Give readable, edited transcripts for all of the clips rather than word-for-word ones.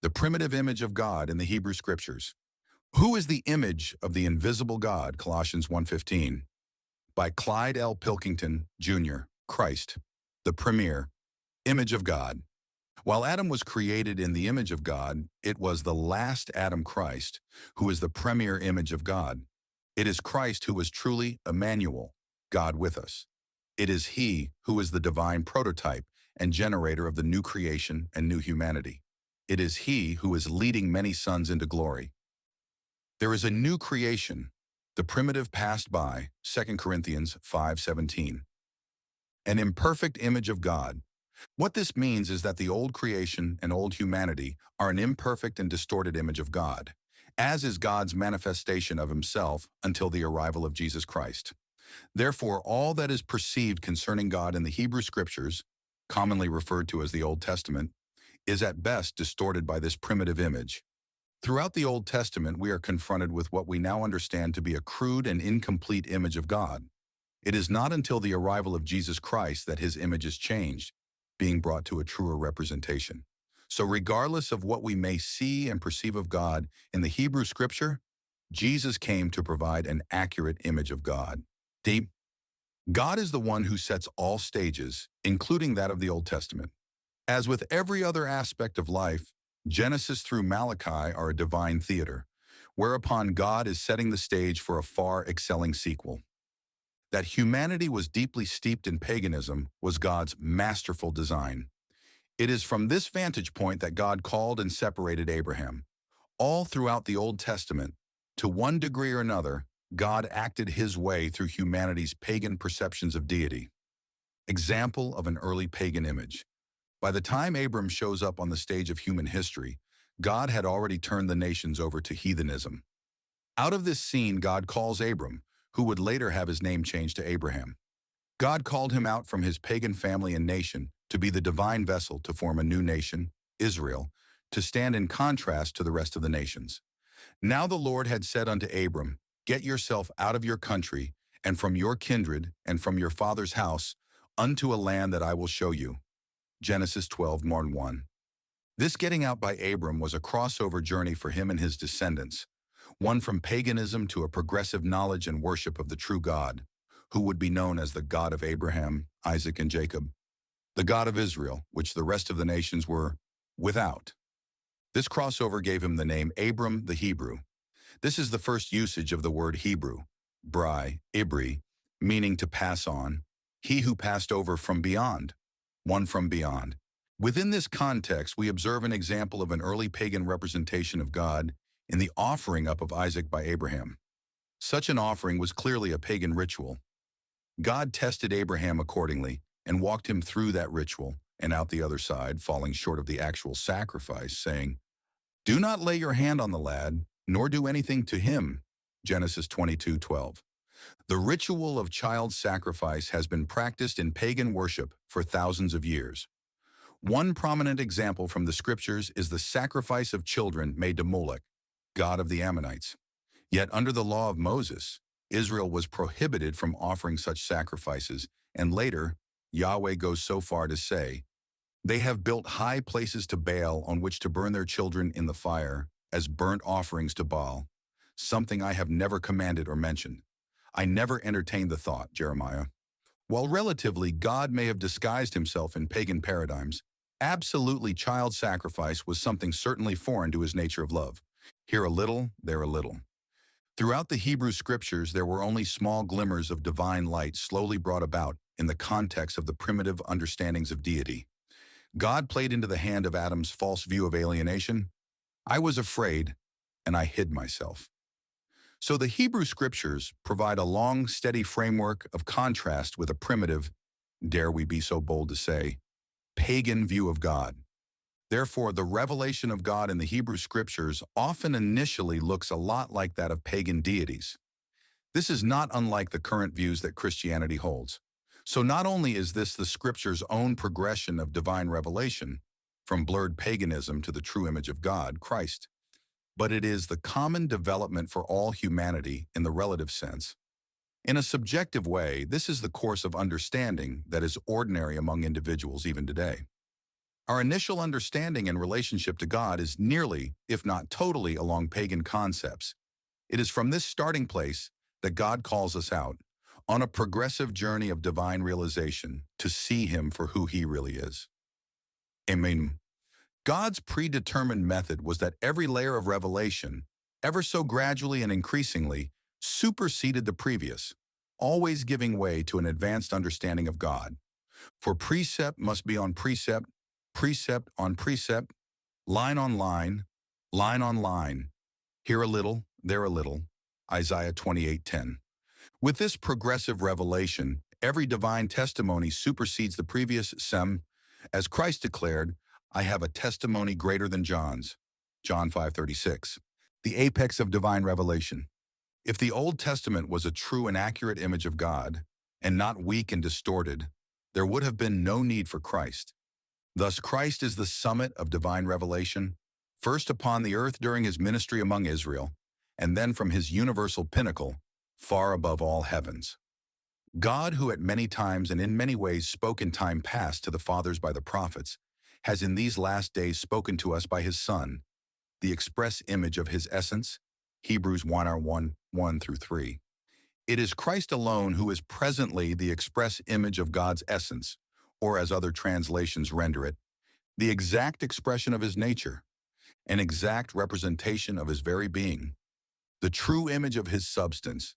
The primitive image of God in the Hebrew Scriptures. Who is the image of the invisible God? Colossians 1:15. By Clyde L. Pilkington, Jr., Christ, the premier image of God. While Adam was created in the image of God, it was the last Adam, Christ, who is the premier image of God. It is Christ who is truly Emmanuel, God with us. It is He who is the divine prototype and generator of the new creation and new humanity. It is He who is leading many sons into glory. There is a new creation. The primitive passed by, 2 Corinthians 5:17. An imperfect image of God. What this means is that the old creation and old humanity are an imperfect and distorted image of God, as is God's manifestation of Himself until the arrival of Jesus Christ. Therefore, all that is perceived concerning God in the Hebrew Scriptures, commonly referred to as the Old Testament, is at best distorted by this primitive image. Throughout the Old Testament, we are confronted with what we now understand to be a crude and incomplete image of God. It is not until the arrival of Jesus Christ that His image is changed, being brought to a truer representation. So regardless of what we may see and perceive of God in the Hebrew Scripture, Jesus came to provide an accurate image of God. Deep. God is the one who sets all stages, including that of the Old Testament. As with every other aspect of life, Genesis through Malachi are a divine theater, whereupon God is setting the stage for a far excelling sequel. That humanity was deeply steeped in paganism was God's masterful design. It is from this vantage point that God called and separated Abraham. All throughout the Old Testament, to one degree or another, God acted His way through humanity's pagan perceptions of deity. Example of an early pagan image. By the time Abram shows up on the stage of human history, God had already turned the nations over to heathenism. Out of this scene, God calls Abram, who would later have his name changed to Abraham. God called him out from his pagan family and nation to be the divine vessel to form a new nation, Israel, to stand in contrast to the rest of the nations. Now the Lord had said unto Abram, Get yourself out of your country, and from your kindred, and from your father's house, unto a land that I will show you. Genesis 12:1. This getting out by Abram was a crossover journey for him and his descendants, one from paganism to a progressive knowledge and worship of the true God, who would be known as the God of Abraham, Isaac, and Jacob, the God of Israel, which the rest of the nations were without. This crossover gave him the name Abram the Hebrew. This is the first usage of the word Hebrew, Bri, Ibri, meaning to pass on, he who passed over from beyond, one from beyond. Within this context, we observe an example of an early pagan representation of God in the offering up of Isaac by Abraham. Such an offering was clearly a pagan ritual. God tested Abraham accordingly and walked him through that ritual and out the other side, falling short of the actual sacrifice, saying, Do not lay your hand on the lad, nor do anything to him. Genesis 22:12. The ritual of child sacrifice has been practiced in pagan worship for thousands of years. One prominent example from the Scriptures is the sacrifice of children made to Molech, god of the Ammonites. Yet under the law of Moses, Israel was prohibited from offering such sacrifices, and later, Yahweh goes so far to say, They have built high places to Baal on which to burn their children in the fire, as burnt offerings to Baal, something I have never commanded or mentioned. I never entertained the thought, Jeremiah. While relatively God may have disguised Himself in pagan paradigms, absolutely child sacrifice was something certainly foreign to His nature of love. Here a little, there a little. Throughout the Hebrew Scriptures, there were only small glimmers of divine light slowly brought about in the context of the primitive understandings of deity. God played into the hand of Adam's false view of alienation. I was afraid, and I hid myself. So the Hebrew Scriptures provide a long, steady framework of contrast with a primitive, dare we be so bold to say, pagan view of God. Therefore, the revelation of God in the Hebrew Scriptures often initially looks a lot like that of pagan deities. This is not unlike the current views that Christianity holds. So not only is this the Scripture's own progression of divine revelation, from blurred paganism to the true image of God, Christ, but it is the common development for all humanity in the relative sense. In a subjective way, this is the course of understanding that is ordinary among individuals even today. Our initial understanding and relationship to God is nearly, if not totally, along pagan concepts. It is from this starting place that God calls us out on a progressive journey of divine realization to see Him for who He really is. Amen. God's predetermined method was that every layer of revelation, ever so gradually and increasingly, superseded the previous, always giving way to an advanced understanding of God. For precept must be on precept, precept on precept, line on line, line on line, here a little, there a little. Isaiah 28:10. With this progressive revelation, every divine testimony supersedes the previous sem, as Christ declared, I have a testimony greater than John's. John 5:36. The apex of divine revelation. If the Old Testament was a true and accurate image of God, and not weak and distorted, there would have been no need for Christ. Thus, Christ is the summit of divine revelation, first upon the earth during his ministry among Israel, and then from his universal pinnacle, far above all heavens. God, who at many times and in many ways spoke in time past to the fathers by the prophets, has in these last days spoken to us by his Son, the express image of his essence, Hebrews 1:1-3. It is Christ alone who is presently the express image of God's essence, or as other translations render it, the exact expression of his nature, an exact representation of his very being, the true image of his substance,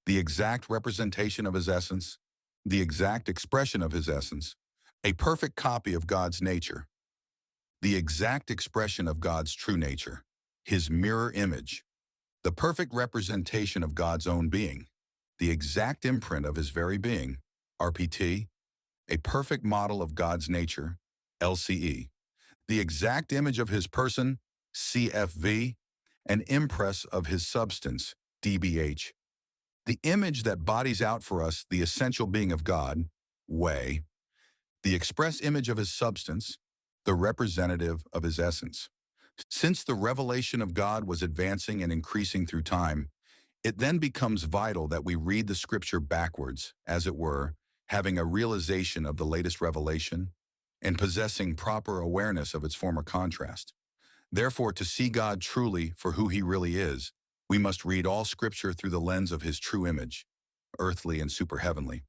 the exact representation of his essence, the exact expression of his essence, a perfect copy of God's nature, the exact expression of God's true nature, his mirror image, the perfect representation of God's own being, the exact imprint of his very being, RPT, a perfect model of God's nature, LCE, the exact image of his person, CFV, an impress of his substance, DBH, the image that bodies out for us the essential being of God, way, the express image of his substance, the representative of his essence. Since the revelation of God was advancing and increasing through time, it then becomes vital that we read the scripture backwards, as it were, having a realization of the latest revelation and possessing proper awareness of its former contrast. Therefore, to see God truly for who he really is, we must read all scripture through the lens of his true image, earthly and superheavenly.